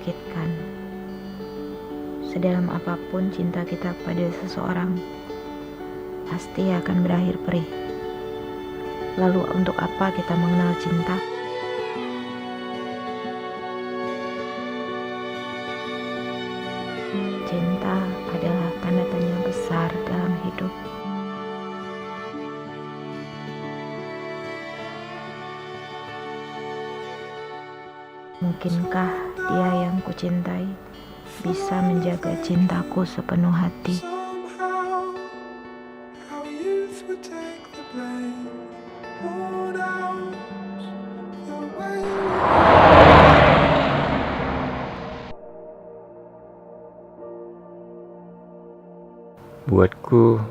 menyakitkan. Sedalam apapun cinta kita pada seseorang, pasti akan berakhir perih. Lalu untuk apa kita mengenal cinta? Cinta adalah tanda tanya besar dalam hidup. Mungkinkah dia yang kucintai bisa menjaga cintaku sepenuh hati? Buatku,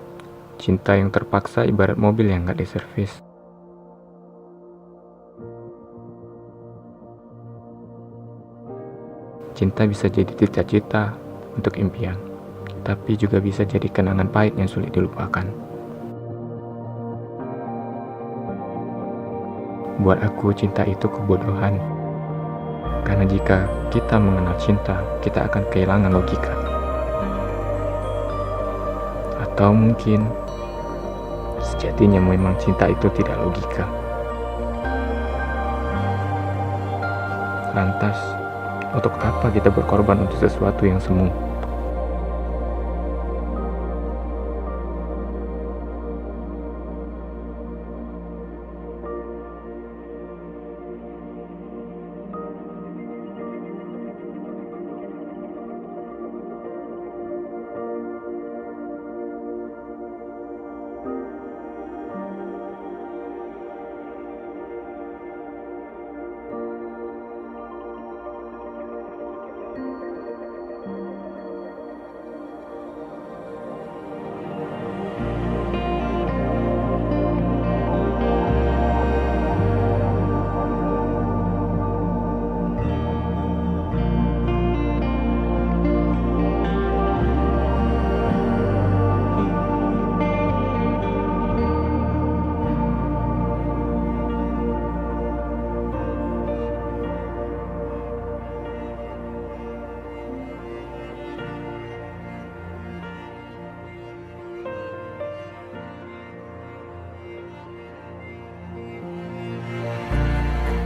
cinta yang terpaksa ibarat mobil yang gak diservis. Cinta bisa jadi cita-cita untuk impian, tapi juga bisa jadi kenangan pahit yang sulit dilupakan. Buat aku, cinta itu kebodohan. Karena jika kita mengenal cinta, kita akan kehilangan logika. Atau mungkin sejatinya memang cinta itu tidak logika. Lantas, untuk apa kita berkorban untuk sesuatu yang semu?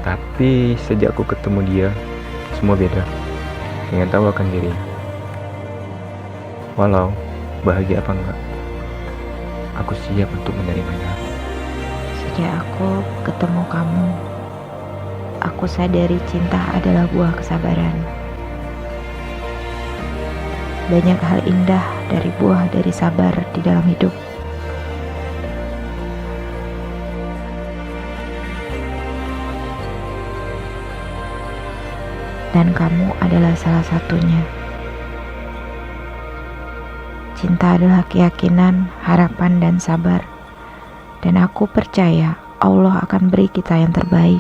Tapi sejak aku ketemu dia, semua beda. Ingin tahu akan diri. Walau bahagia apa enggak, aku siap untuk menerimanya. Sejak aku ketemu kamu, aku sadari cinta adalah buah kesabaran. Banyak hal indah dari buah dari sabar di dalam hidup. Dan kamu adalah salah satunya. Cinta adalah keyakinan, harapan, dan sabar. Dan aku percaya Allah akan beri kita yang terbaik.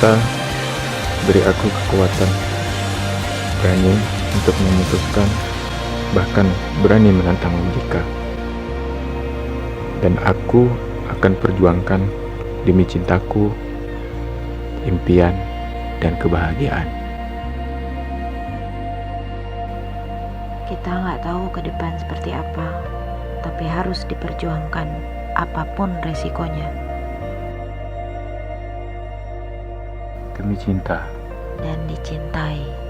cinta, beri aku kekuatan, berani untuk memutuskan, bahkan berani menantang logika. Dan aku akan perjuangkan demi cintaku, impian, dan kebahagiaan. Kita nggak tahu ke depan seperti apa, tapi harus diperjuangkan apapun resikonya. Demi cinta Dan dicintai.